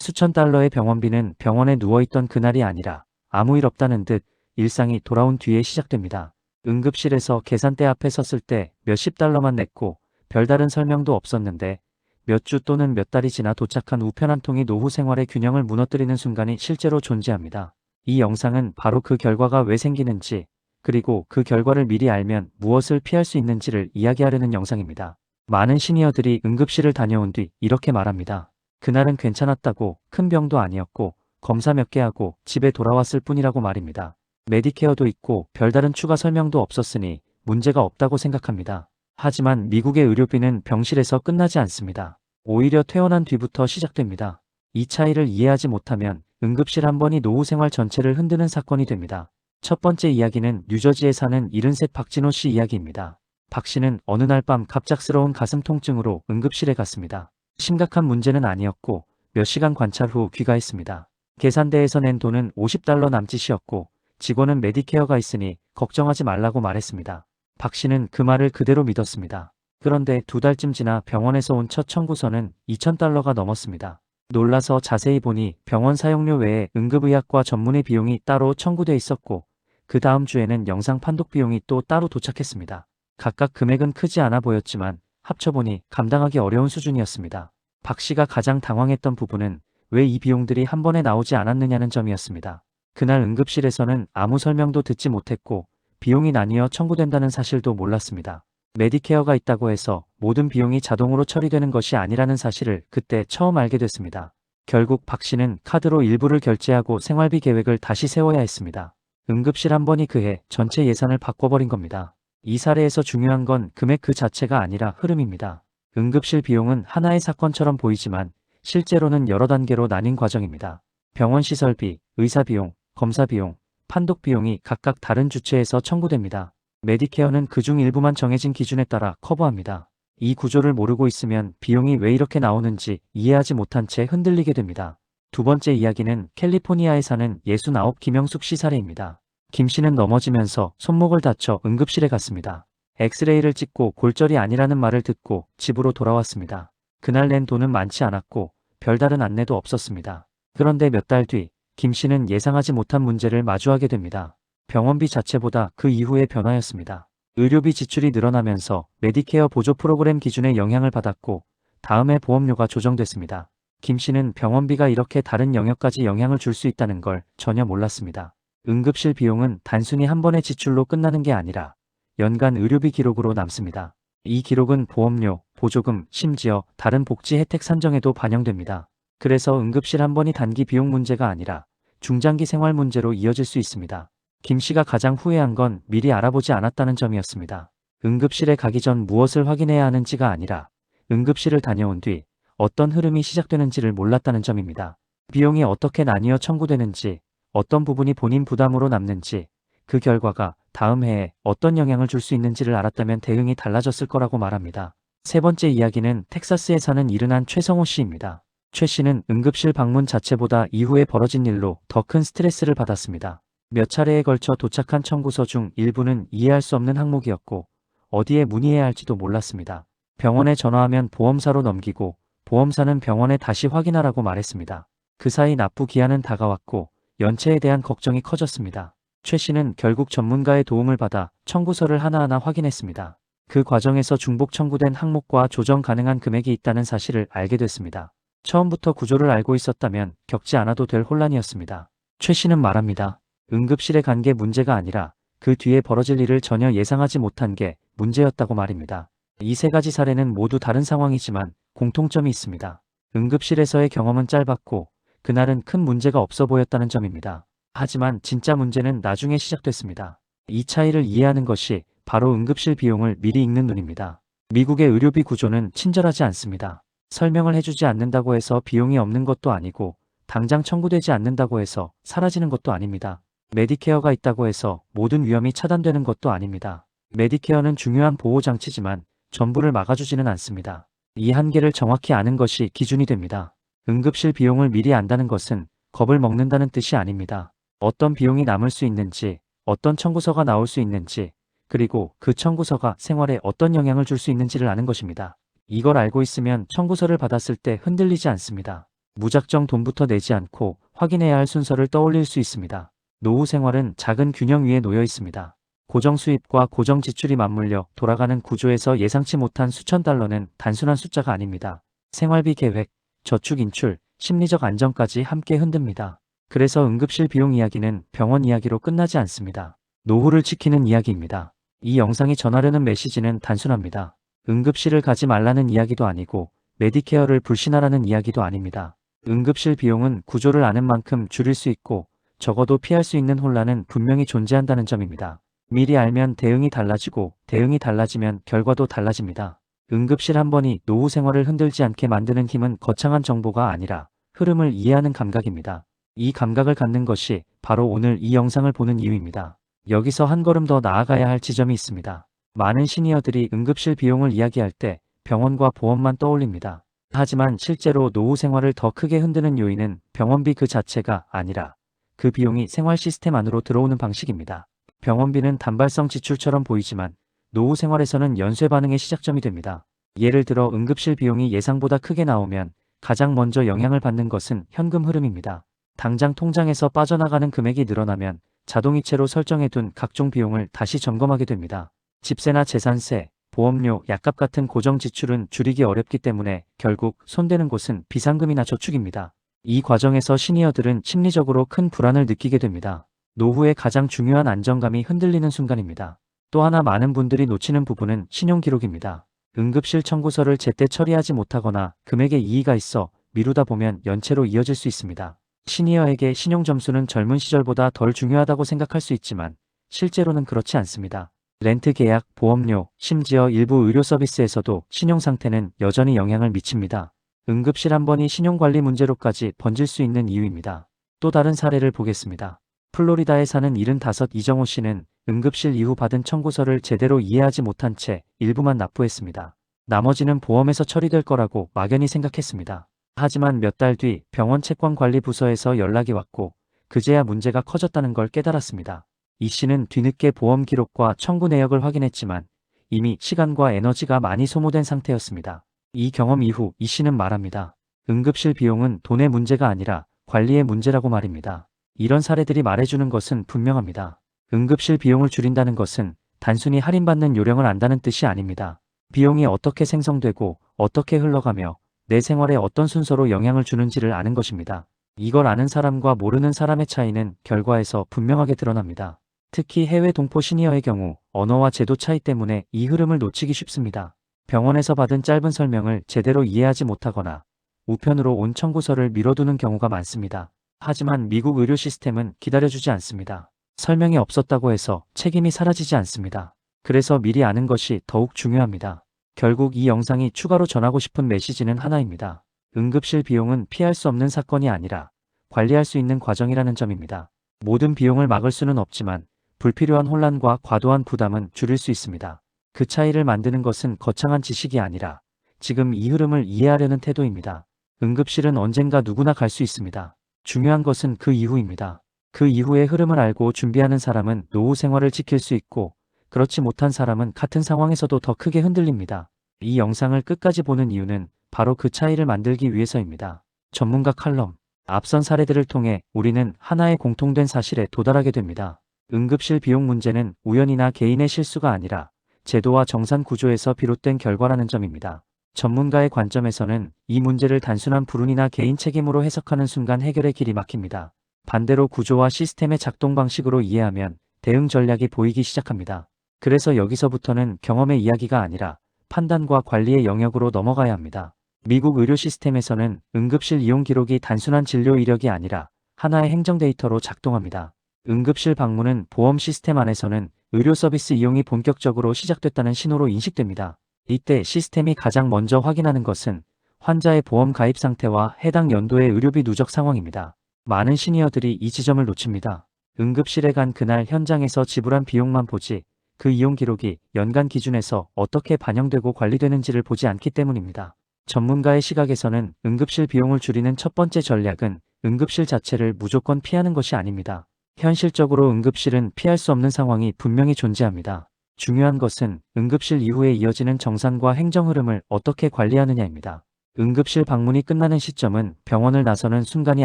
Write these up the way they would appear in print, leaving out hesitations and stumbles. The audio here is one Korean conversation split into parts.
수천 달러의 병원비는 병원에 누워있던 그날이 아니라 아무 일 없다는 듯 일상이 돌아온 뒤에 시작됩니다. 응급실에서 계산대 앞에 섰을 때 몇십 달러만 냈고 별다른 설명도 없었는데 몇 주 또는 몇 달이 지나 도착한 우편 한 통이 노후 생활의 균형을 무너뜨리는 순간이 실제로 존재합니다. 이 영상은 바로 그 결과가 왜 생기는지, 그리고 그 결과를 미리 알면 무엇을 피할 수 있는지를 이야기하려는 영상입니다. 많은 시니어들이 응급실을 다녀온 뒤 이렇게 말합니다. 그날은 괜찮았다고, 큰 병도 아니었고 검사 몇 개 하고 집에 돌아왔을 뿐이라고 말입니다. 메디케어도 있고 별다른 추가 설명도 없었으니 문제가 없다고 생각합니다. 하지만 미국의 의료비는 병실에서 끝나지 않습니다. 오히려 퇴원한 뒤부터 시작됩니다. 이 차이를 이해하지 못하면 응급실 한 번이 노후 생활 전체를 흔드는 사건이 됩니다. 첫 번째 이야기는 뉴저지에 사는 73 박진호 씨 이야기입니다. 박 씨는 어느 날 밤 갑작스러운 가슴 통증으로 응급실에 갔습니다. 심각한 문제는 아니었고 몇 시간 관찰 후 귀가했습니다. 계산대에서 낸 돈은 50달러 남짓이었고 직원은 메디케어가 있으니 걱정하지 말라고 말했습니다. 박 씨는 그 말을 그대로 믿었습니다. 그런데 두 달쯤 지나 병원에서 온 첫 청구서는 2000달러가 넘었습니다. 놀라서 자세히 보니 병원 사용료 외에 응급의학과 전문의 비용이 따로 청구돼 있었고 그 다음 주에는 영상 판독 비용이 또 따로 도착했습니다. 각각 금액은 크지 않아 보였지만 합쳐보니 감당하기 어려운 수준이었습니다. 박 씨가 가장 당황했던 부분은 왜 이 비용들이 한 번에 나오지 않았느냐는 점이었습니다. 그날 응급실에서는 아무 설명도 듣지 못했고 비용이 나뉘어 청구된다는 사실도 몰랐습니다. 메디케어가 있다고 해서 모든 비용이 자동으로 처리되는 것이 아니라는 사실을 그때 처음 알게 됐습니다. 결국 박 씨는 카드로 일부를 결제하고 생활비 계획을 다시 세워야 했습니다. 응급실 한 번이 그해 전체 예산을 바꿔버린 겁니다. 이 사례에서 중요한 건 금액 그 자체가 아니라 흐름입니다. 응급실 비용은 하나의 사건처럼 보이지만 실제로는 여러 단계로 나뉜 과정입니다. 병원 시설비, 의사비용, 검사비용, 판독비용이 각각 다른 주체에서 청구됩니다. 메디케어는 그중 일부만 정해진 기준에 따라 커버합니다. 이 구조를 모르고 있으면 비용이 왜 이렇게 나오는지 이해하지 못한 채 흔들리게 됩니다. 두 번째 이야기는 캘리포니아에 사는 69 김영숙 씨 사례입니다. 김 씨는 넘어지면서 손목을 다쳐 응급실에 갔습니다. 엑스레이를 찍고 골절이 아니라는 말을 듣고 집으로 돌아왔습니다. 그날 낸 돈은 많지 않았고 별다른 안내도 없었습니다. 그런데 몇 달 뒤 김 씨는 예상하지 못한 문제를 마주하게 됩니다. 병원비 자체보다 그 이후의 변화였습니다. 의료비 지출이 늘어나면서 메디케어 보조 프로그램 기준에 영향을 받았고 다음에 보험료가 조정됐습니다. 김 씨는 병원비가 이렇게 다른 영역까지 영향을 줄 수 있다는 걸 전혀 몰랐습니다. 응급실 비용은 단순히 한 번의 지출로 끝나는 게 아니라 연간 의료비 기록으로 남습니다. 이 기록은 보험료, 보조금, 심지어 다른 복지 혜택 산정에도 반영됩니다. 그래서 응급실 한 번이 단기 비용 문제가 아니라 중장기 생활 문제로 이어질 수 있습니다. 김 씨가 가장 후회한 건 미리 알아보지 않았다는 점이었습니다. 응급실에 가기 전 무엇을 확인해야 하는지가 아니라 응급실을 다녀온 뒤 어떤 흐름이 시작되는지를 몰랐다는 점입니다. 비용이 어떻게 나뉘어 청구되는지, 어떤 부분이 본인 부담으로 남는지, 그 결과가 다음 해에 어떤 영향을 줄 수 있는지를 알았다면 대응이 달라졌을 거라고 말합니다. 세 번째 이야기는 텍사스에 사는 이른한 최성호 씨입니다. 최 씨는 응급실 방문 자체보다 이후에 벌어진 일로 더 큰 스트레스를 받았습니다. 몇 차례에 걸쳐 도착한 청구서 중 일부는 이해할 수 없는 항목이었고 어디에 문의해야 할지도 몰랐습니다. 병원에 전화하면 보험사로 넘기고 보험사는 병원에 다시 확인하라고 말했습니다. 그 사이 납부 기한은 다가왔고 연체에 대한 걱정이 커졌습니다. 최 씨는 결국 전문가의 도움을 받아 청구서를 하나하나 확인했습니다. 그 과정에서 중복 청구된 항목과 조정 가능한 금액이 있다는 사실을 알게 됐습니다. 처음부터 구조를 알고 있었다면 겪지 않아도 될 혼란이었습니다. 최 씨는 말합니다. 응급실에 간 게 문제가 아니라 그 뒤에 벌어질 일을 전혀 예상하지 못한 게 문제였다고 말입니다. 이 세 가지 사례는 모두 다른 상황이지만 공통점이 있습니다. 응급실에서의 경험은 짧았고 그날은 큰 문제가 없어 보였다는 점입니다. 하지만 진짜 문제는 나중에 시작됐습니다. 이 차이를 이해하는 것이 바로 응급실 비용을 미리 읽는 눈입니다. 미국의 의료비 구조는 친절하지 않습니다. 설명을 해주지 않는다고 해서 비용이 없는 것도 아니고 당장 청구되지 않는다고 해서 사라지는 것도 아닙니다. 메디케어가 있다고 해서 모든 위험이 차단되는 것도 아닙니다. 메디케어는 중요한 보호장치지만 전부를 막아주지는 않습니다. 이 한계를 정확히 아는 것이 기준이 됩니다. 응급실 비용을 미리 안다는 것은 겁을 먹는다는 뜻이 아닙니다. 어떤 비용이 남을 수 있는지, 어떤 청구서가 나올 수 있는지, 그리고 그 청구서가 생활에 어떤 영향을 줄 수 있는지를 아는 것입니다. 이걸 알고 있으면 청구서를 받았을 때 흔들리지 않습니다. 무작정 돈부터 내지 않고 확인해야 할 순서를 떠올릴 수 있습니다. 노후 생활은 작은 균형 위에 놓여 있습니다. 고정 수입과 고정 지출이 맞물려 돌아가는 구조에서 예상치 못한 수천 달러는 단순한 숫자가 아닙니다. 생활비 계획, 저축 인출, 심리적 안정까지 함께 흔듭니다. 그래서 응급실 비용 이야기는 병원 이야기로 끝나지 않습니다. 노후를 지키는 이야기입니다. 이 영상이 전하려는 메시지는 단순합니다. 응급실을 가지 말라는 이야기도 아니고 메디케어를 불신하라는 이야기도 아닙니다. 응급실 비용은 구조를 아는 만큼 줄일 수 있고 적어도 피할 수 있는 혼란은 분명히 존재한다는 점입니다. 미리 알면 대응이 달라지고 대응이 달라지면 결과도 달라집니다. 응급실 한 번이 노후 생활을 흔들지 않게 만드는 힘은 거창한 정보가 아니라 흐름을 이해하는 감각입니다. 이 감각을 갖는 것이 바로 오늘 이 영상을 보는 이유입니다. 여기서 한 걸음 더 나아가야 할 지점이 있습니다. 많은 시니어들이 응급실 비용을 이야기할 때 병원과 보험만 떠올립니다. 하지만 실제로 노후 생활을 더 크게 흔드는 요인은 병원비 그 자체가 아니라 그 비용이 생활 시스템 안으로 들어오는 방식입니다. 병원비는 단발성 지출처럼 보이지만 노후 생활에서는 연쇄 반응의 시작점이 됩니다. 예를 들어 응급실 비용이 예상보다 크게 나오면 가장 먼저 영향을 받는 것은 현금 흐름입니다. 당장 통장에서 빠져나가는 금액이 늘어나면 자동이체로 설정해둔 각종 비용을 다시 점검하게 됩니다. 집세나 재산세, 보험료, 약값 같은 고정 지출은 줄이기 어렵기 때문에 결국 손대는 곳은 비상금이나 저축입니다. 이 과정에서 시니어들은 심리적으로 큰 불안을 느끼게 됩니다. 노후의 가장 중요한 안정감이 흔들리는 순간입니다. 또 하나 많은 분들이 놓치는 부분은 신용기록입니다. 응급실 청구서를 제때 처리하지 못하거나 금액에 이의가 있어 미루다 보면 연체로 이어질 수 있습니다. 시니어에게 신용점수는 젊은 시절보다 덜 중요하다고 생각할 수 있지만 실제로는 그렇지 않습니다. 렌트 계약, 보험료, 심지어 일부 의료 서비스에서도 신용 상태는 여전히 영향을 미칩니다. 응급실 한 번이 신용관리 문제로까지 번질 수 있는 이유입니다. 또 다른 사례를 보겠습니다. 플로리다에 사는 75 이정호 씨는 응급실 이후 받은 청구서를 제대로 이해하지 못한 채 일부만 납부했습니다. 나머지는 보험에서 처리될 거라고 막연히 생각했습니다. 하지만 몇 달 뒤 병원 채권관리부서에서 연락이 왔고 그제야 문제가 커졌다는 걸 깨달았습니다. 이 씨는 뒤늦게 보험 기록과 청구 내역을 확인했지만 이미 시간과 에너지가 많이 소모된 상태였습니다. 이 경험 이후 이 씨는 말합니다. 응급실 비용은 돈의 문제가 아니라 관리의 문제라고 말입니다. 이런 사례들이 말해주는 것은 분명합니다. 응급실 비용을 줄인다는 것은 단순히 할인받는 요령을 안다는 뜻이 아닙니다. 비용이 어떻게 생성되고 어떻게 흘러가며 내 생활에 어떤 순서로 영향을 주는지를 아는 것입니다. 이걸 아는 사람과 모르는 사람의 차이는 결과에서 분명하게 드러납니다. 특히 해외 동포 시니어의 경우 언어와 제도 차이 때문에 이 흐름을 놓치기 쉽습니다. 병원에서 받은 짧은 설명을 제대로 이해하지 못하거나 우편으로 온 청구서를 미뤄두는 경우가 많습니다. 하지만 미국 의료 시스템은 기다려주지 않습니다. 설명이 없었다고 해서 책임이 사라지지 않습니다. 그래서 미리 아는 것이 더욱 중요합니다. 결국 이 영상이 추가로 전하고 싶은 메시지는 하나입니다. 응급실 비용은 피할 수 없는 사건이 아니라 관리할 수 있는 과정이라는 점입니다. 모든 비용을 막을 수는 없지만 불필요한 혼란과 과도한 부담은 줄일 수 있습니다. 그 차이를 만드는 것은 거창한 지식이 아니라 지금 이 흐름을 이해하려는 태도입니다. 응급실은 언젠가 누구나 갈 수 있습니다. 중요한 것은 그 이후입니다. 그 이후의 흐름을 알고 준비하는 사람은 노후 생활을 지킬 수 있고 그렇지 못한 사람은 같은 상황에서도 더 크게 흔들립니다. 이 영상을 끝까지 보는 이유는 바로 그 차이를 만들기 위해서입니다. 전문가 칼럼. 앞선 사례들을 통해 우리는 하나의 공통된 사실에 도달하게 됩니다. 응급실 비용 문제는 우연이나 개인의 실수가 아니라 제도와 정산 구조에서 비롯된 결과라는 점입니다. 전문가의 관점에서는 이 문제를 단순한 불운이나 개인 책임으로 해석하는 순간 해결의 길이 막힙니다. 반대로 구조와 시스템의 작동 방식으로 이해하면 대응 전략이 보이기 시작합니다. 그래서 여기서부터는 경험의 이야기가 아니라 판단과 관리의 영역으로 넘어가야 합니다. 미국 의료 시스템에서는 응급실 이용 기록이 단순한 진료 이력이 아니라 하나의 행정 데이터로 작동합니다. 응급실 방문은 보험 시스템 안에서는 의료 서비스 이용이 본격적으로 시작됐다는 신호로 인식됩니다. 이때 시스템이 가장 먼저 확인하는 것은 환자의 보험 가입 상태와 해당 연도의 의료비 누적 상황입니다. 많은 시니어들이 이 지점을 놓칩니다. 응급실에 간 그날 현장에서 지불한 비용만 보지 그 이용 기록이 연간 기준에서 어떻게 반영되고 관리되는지를 보지 않기 때문입니다. 전문가의 시각에서는 응급실 비용을 줄이는 첫 번째 전략은 응급실 자체를 무조건 피하는 것이 아닙니다. 현실적으로 응급실은 피할 수 없는 상황이 분명히 존재합니다. 중요한 것은 응급실 이후에 이어지는 정산과 행정 흐름을 어떻게 관리하느냐입니다. 응급실 방문이 끝나는 시점은 병원을 나서는 순간이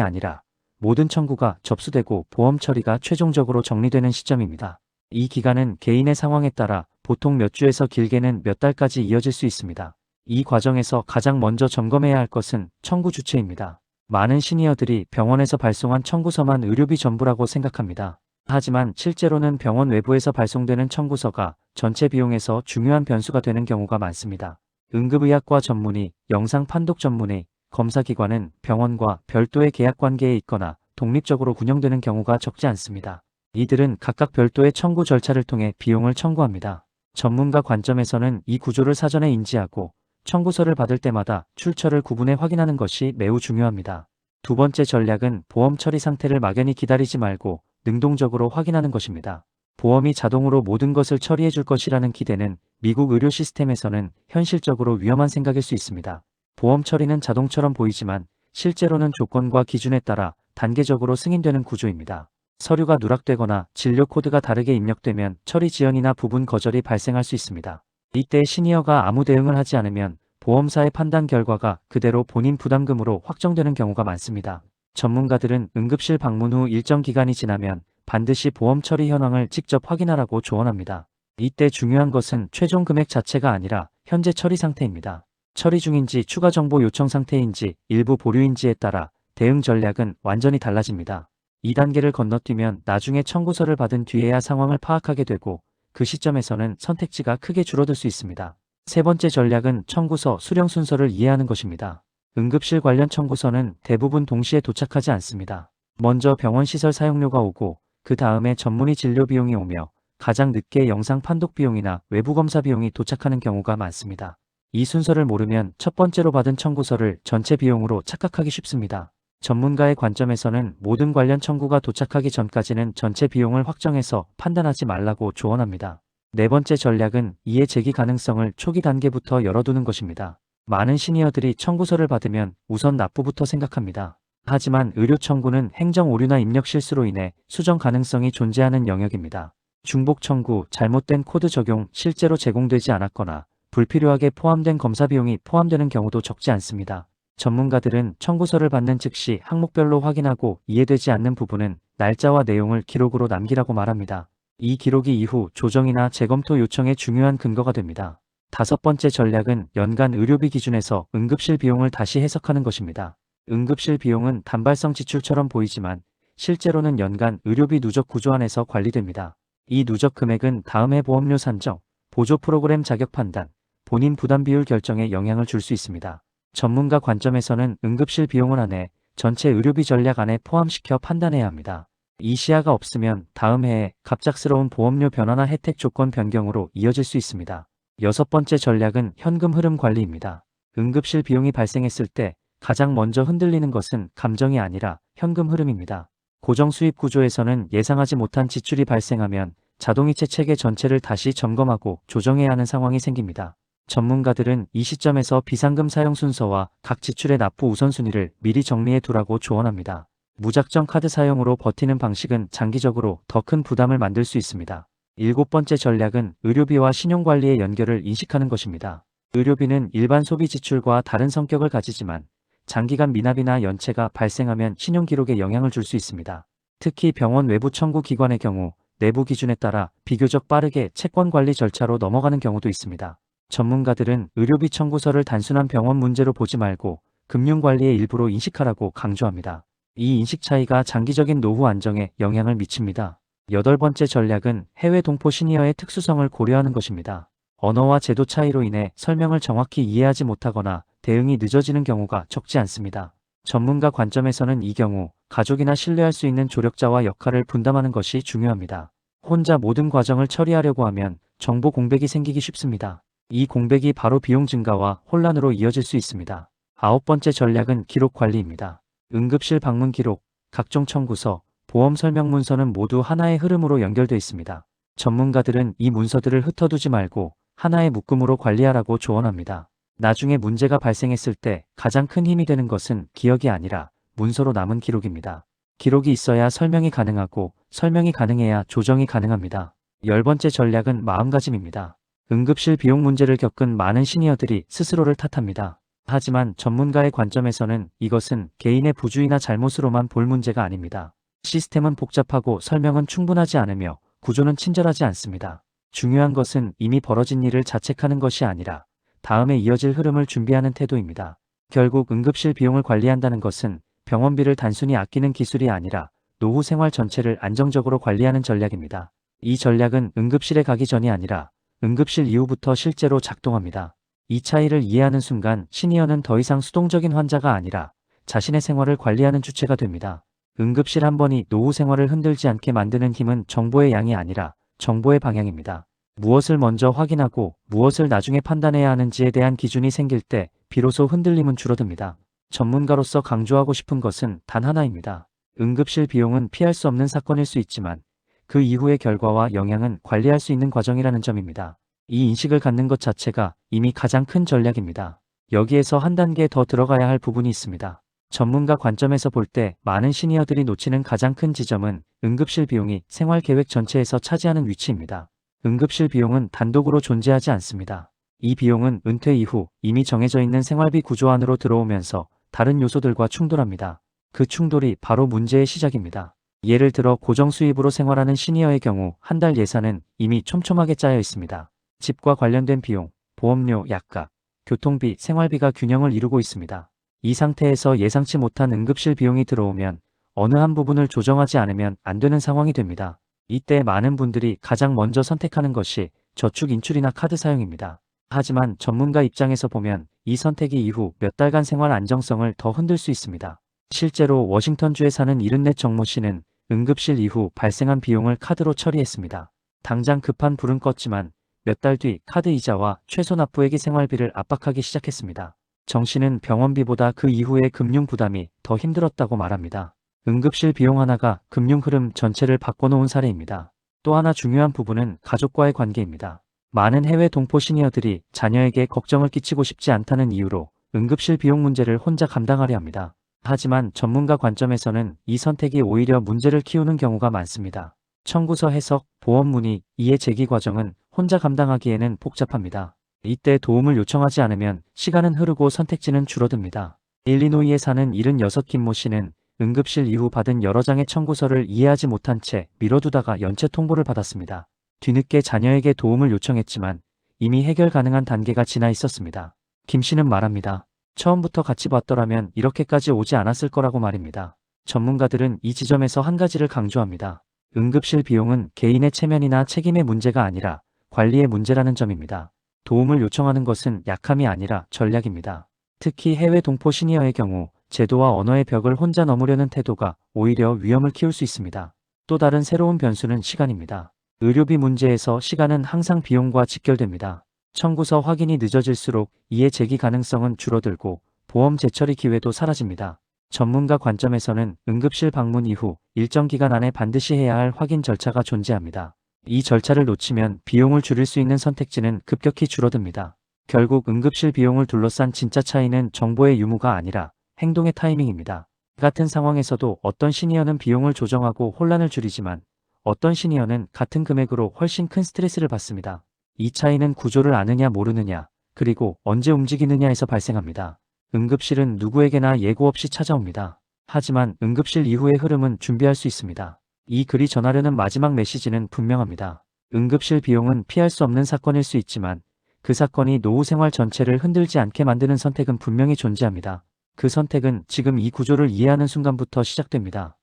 아니라 모든 청구가 접수되고 보험 처리가 최종적으로 정리되는 시점입니다. 이 기간은 개인의 상황에 따라 보통 몇 주에서 길게는 몇 달까지 이어질 수 있습니다. 이 과정에서 가장 먼저 점검해야 할 것은 청구 주체입니다. 많은 시니어들이 병원에서 발송한 청구서만 의료비 전부라고 생각합니다. 하지만 실제로는 병원 외부에서 발송되는 청구서가 전체 비용에서 중요한 변수가 되는 경우가 많습니다. 응급의학과 전문의, 영상 판독 전문의, 검사기관은 병원과 별도의 계약관계에 있거나 독립적으로 운영되는 경우가 적지 않습니다. 이들은 각각 별도의 청구 절차를 통해 비용을 청구합니다. 전문가 관점에서는 이 구조를 사전에 인지하고 청구서를 받을 때마다 출처를 구분해 확인하는 것이 매우 중요합니다. 두 번째 전략은 보험 처리 상태를 막연히 기다리지 말고 능동적으로 확인하는 것입니다. 보험이 자동으로 모든 것을 처리해 줄 것이라는 기대는 미국 의료 시스템에서는 현실적으로 위험한 생각일 수 있습니다. 보험 처리는 자동처럼 보이지만 실제로는 조건과 기준에 따라 단계적으로 승인되는 구조입니다. 서류가 누락되거나 진료 코드가 다르게 입력되면 처리 지연이나 부분 거절이 발생할 수 있습니다. 이때 시니어가 아무 대응을 하지 않으면 보험사의 판단 결과가 그대로 본인 부담금으로 확정되는 경우가 많습니다. 전문가들은 응급실 방문 후 일정 기간이 지나면 반드시 보험 처리 현황을 직접 확인하라고 조언합니다. 이때 중요한 것은 최종 금액 자체가 아니라 현재 처리 상태입니다. 처리 중인지 추가 정보 요청 상태인지 일부 보류인지에 따라 대응 전략은 완전히 달라집니다. 2단계를 건너뛰면 나중에 청구서를 받은 뒤에야 상황을 파악하게 되고 그 시점에서는 선택지가 크게 줄어들 수 있습니다. 세 번째 전략은 청구서 수령 순서를 이해하는 것입니다. 응급실 관련 청구서는 대부분 동시에 도착하지 않습니다. 먼저 병원 시설 사용료가 오고 그 다음에 전문의 진료 비용이 오며 가장 늦게 영상 판독 비용이나 외부 검사 비용이 도착하는 경우가 많습니다. 이 순서를 모르면 첫 번째로 받은 청구서를 전체 비용으로 착각하기 쉽습니다. 전문가의 관점에서는 모든 관련 청구가 도착하기 전까지는 전체 비용을 확정해서 판단하지 말라고 조언합니다. 네 번째 전략은 이해 제기 가능성을 초기 단계부터 열어두는 것입니다. 많은 시니어들이 청구서를 받으면 우선 납부부터 생각합니다. 하지만 의료 청구는 행정 오류나 입력 실수로 인해 수정 가능성이 존재하는 영역입니다. 중복 청구, 잘못된 코드 적용, 실제로 제공되지 않았거나 불필요하게 포함된 검사 비용이 포함되는 경우도 적지 않습니다. 전문가들은 청구서를 받는 즉시 항목별로 확인하고 이해되지 않는 부분은 날짜와 내용을 기록으로 남기라고 말합니다. 이 기록이 이후 조정이나 재검토 요청의 중요한 근거가 됩니다. 다섯 번째 전략은 연간 의료비 기준에서 응급실 비용을 다시 해석하는 것입니다. 응급실 비용은 단발성 지출처럼 보이지만 실제로는 연간 의료비 누적 구조 안에서 관리됩니다. 이 누적 금액은 다음 해 보험료 산정, 보조 프로그램 자격 판단, 본인 부담 비율 결정에 영향을 줄 수 있습니다. 전문가 관점에서는 응급실 비용을 한 해 전체 의료비 전략 안에 포함시켜 판단해야 합니다. 이 시야가 없으면 다음 해에 갑작스러운 보험료 변화나 혜택 조건 변경으로 이어질 수 있습니다. 여섯 번째 전략은 현금 흐름 관리입니다. 응급실 비용이 발생했을 때 가장 먼저 흔들리는 것은 감정이 아니라 현금 흐름입니다. 고정 수입 구조에서는 예상하지 못한 지출이 발생하면 자동이체 체계 전체를 다시 점검하고 조정해야 하는 상황이 생깁니다. 전문가들은 이 시점에서 비상금 사용 순서와 각 지출의 납부 우선순위를 미리 정리해 두라고 조언합니다. 무작정 카드 사용으로 버티는 방식은 장기적으로 더 큰 부담을 만들 수 있습니다. 일곱 번째 전략은 의료비와 신용관리의 연결을 인식하는 것입니다. 의료비는 일반 소비 지출과 다른 성격을 가지지만 장기간 미납이나 연체가 발생하면 신용기록에 영향을 줄 수 있습니다. 특히 병원 외부 청구 기관의 경우 내부 기준에 따라 비교적 빠르게 채권 관리 절차로 넘어가는 경우도 있습니다. 전문가들은 의료비 청구서를 단순한 병원 문제로 보지 말고 금융관리의 일부로 인식하라고 강조합니다. 이 인식 차이가 장기적인 노후 안정에 영향을 미칩니다. 여덟 번째 전략은 해외 동포 시니어의 특수성을 고려하는 것입니다. 언어와 제도 차이로 인해 설명을 정확히 이해하지 못하거나 대응이 늦어지는 경우가 적지 않습니다. 전문가 관점에서는 이 경우 가족이나 신뢰할 수 있는 조력자와 역할을 분담하는 것이 중요합니다. 혼자 모든 과정을 처리하려고 하면 정보 공백이 생기기 쉽습니다. 이 공백이 바로 비용 증가와 혼란으로 이어질 수 있습니다. 아홉 번째 전략은 기록 관리입니다. 응급실 방문 기록, 각종 청구서, 보험 설명 문서는 모두 하나의 흐름으로 연결되어 있습니다. 전문가들은 이 문서들을 흩어두지 말고 하나의 묶음으로 관리하라고 조언합니다. 나중에 문제가 발생했을 때 가장 큰 힘이 되는 것은 기억이 아니라 문서로 남은 기록입니다. 기록이 있어야 설명이 가능하고 설명이 가능해야 조정이 가능합니다. 열 번째 전략은 마음가짐입니다. 응급실 비용 문제를 겪은 많은 시니어들이 스스로를 탓합니다. 하지만 전문가의 관점에서는 이것은 개인의 부주의나 잘못으로만 볼 문제가 아닙니다. 시스템은 복잡하고 설명은 충분하지 않으며 구조는 친절하지 않습니다. 중요한 것은 이미 벌어진 일을 자책하는 것이 아니라 다음에 이어질 흐름을 준비하는 태도입니다. 결국 응급실 비용을 관리한다는 것은 병원비를 단순히 아끼는 기술이 아니라 노후 생활 전체를 안정적으로 관리하는 전략입니다. 이 전략은 응급실에 가기 전이 아니라 응급실 이후부터 실제로 작동합니다. 이 차이를 이해하는 순간 시니어는 더 이상 수동적인 환자가 아니라 자신의 생활을 관리하는 주체가 됩니다. 응급실 한 번이 노후 생활을 흔들지 않게 만드는 힘은 정보의 양이 아니라 정보의 방향입니다. 무엇을 먼저 확인하고 무엇을 나중에 판단해야 하는지에 대한 기준이 생길 때 비로소 흔들림은 줄어듭니다. 전문가로서 강조하고 싶은 것은 단 하나입니다. 응급실 비용은 피할 수 없는 사건일 수 있지만 그 이후의 결과와 영향은 관리할 수 있는 과정이라는 점입니다. 이 인식을 갖는 것 자체가 이미 가장 큰 전략입니다. 여기에서 한 단계 더 들어가야 할 부분이 있습니다. 전문가 관점에서 볼 때 많은 시니어들이 놓치는 가장 큰 지점은 응급실 비용이 생활 계획 전체에서 차지하는 위치입니다. 응급실 비용은 단독으로 존재하지 않습니다. 이 비용은 은퇴 이후 이미 정해져 있는 생활비 구조 안으로 들어오면서 다른 요소들과 충돌합니다. 그 충돌이 바로 문제의 시작입니다. 예를 들어 고정 수입으로 생활하는 시니어의 경우 한 달 예산은 이미 촘촘하게 짜여 있습니다. 집과 관련된 비용, 보험료, 약값, 교통비, 생활비가 균형을 이루고 있습니다. 이 상태에서 예상치 못한 응급실 비용이 들어오면 어느 한 부분을 조정하지 않으면 안 되는 상황이 됩니다. 이때 많은 분들이 가장 먼저 선택하는 것이 저축 인출이나 카드 사용입니다. 하지만 전문가 입장에서 보면 이 선택이 이후 몇 달간 생활 안정성을 더 흔들 수 있습니다. 실제로 워싱턴주에 사는 74 정모 씨는 응급실 이후 발생한 비용을 카드로 처리했습니다. 당장 급한 불은 껐지만 몇 달 뒤 카드 이자와 최소 납부액이 생활비를 압박하기 시작했습니다. 정 씨는 병원비보다 그 이후의 금융 부담이 더 힘들었다고 말합니다. 응급실 비용 하나가 금융 흐름 전체를 바꿔놓은 사례입니다. 또 하나 중요한 부분은 가족과의 관계입니다. 많은 해외 동포 시니어들이 자녀에게 걱정을 끼치고 싶지 않다는 이유로 응급실 비용 문제를 혼자 감당하려 합니다. 하지만 전문가 관점에서는 이 선택이 오히려 문제를 키우는 경우가 많습니다. 청구서 해석, 보험 문의, 이해 제기 과정은 혼자 감당하기에는 복잡합니다. 이때 도움을 요청하지 않으면 시간은 흐르고 선택지는 줄어듭니다. 일리노이에 사는 76 김모 씨는 응급실 이후 받은 여러 장의 청구서를 이해하지 못한 채 미뤄두다가 연체 통보를 받았습니다. 뒤늦게 자녀에게 도움을 요청했지만 이미 해결 가능한 단계가 지나 있었습니다. 김 씨는 말합니다. 처음부터 같이 봤더라면 이렇게까지 오지 않았을 거라고 말입니다. 전문가들은 이 지점에서 한 가지를 강조합니다. 응급실 비용은 개인의 체면이나 책임의 문제가 아니라 관리의 문제라는 점입니다. 도움을 요청하는 것은 약함이 아니라 전략입니다. 특히 해외 동포 시니어의 경우 제도와 언어의 벽을 혼자 넘으려는 태도가 오히려 위험을 키울 수 있습니다. 또 다른 새로운 변수는 시간입니다. 의료비 문제에서 시간은 항상 비용과 직결됩니다. 청구서 확인이 늦어질수록 이해 제기 가능성은 줄어들고 보험 재처리 기회도 사라집니다. 전문가 관점에서는 응급실 방문 이후 일정 기간 안에 반드시 해야 할 확인 절차가 존재합니다. 이 절차를 놓치면 비용을 줄일 수 있는 선택지는 급격히 줄어듭니다. 결국 응급실 비용을 둘러싼 진짜 차이는 정보의 유무가 아니라 행동의 타이밍입니다. 같은 상황에서도 어떤 시니어는 비용을 조정하고 혼란을 줄이지만 어떤 시니어는 같은 금액으로 훨씬 큰 스트레스를 받습니다. 이 차이는 구조를 아느냐 모르느냐, 그리고 언제 움직이느냐에서 발생합니다. 응급실은 누구에게나 예고 없이 찾아옵니다. 하지만 응급실 이후의 흐름은 준비할 수 있습니다. 이 글이 전하려는 마지막 메시지는 분명합니다. 응급실 비용은 피할 수 없는 사건일 수 있지만 그 사건이 노후 생활 전체를 흔들지 않게 만드는 선택은 분명히 존재합니다. 그 선택은 지금 이 구조를 이해하는 순간부터 시작됩니다.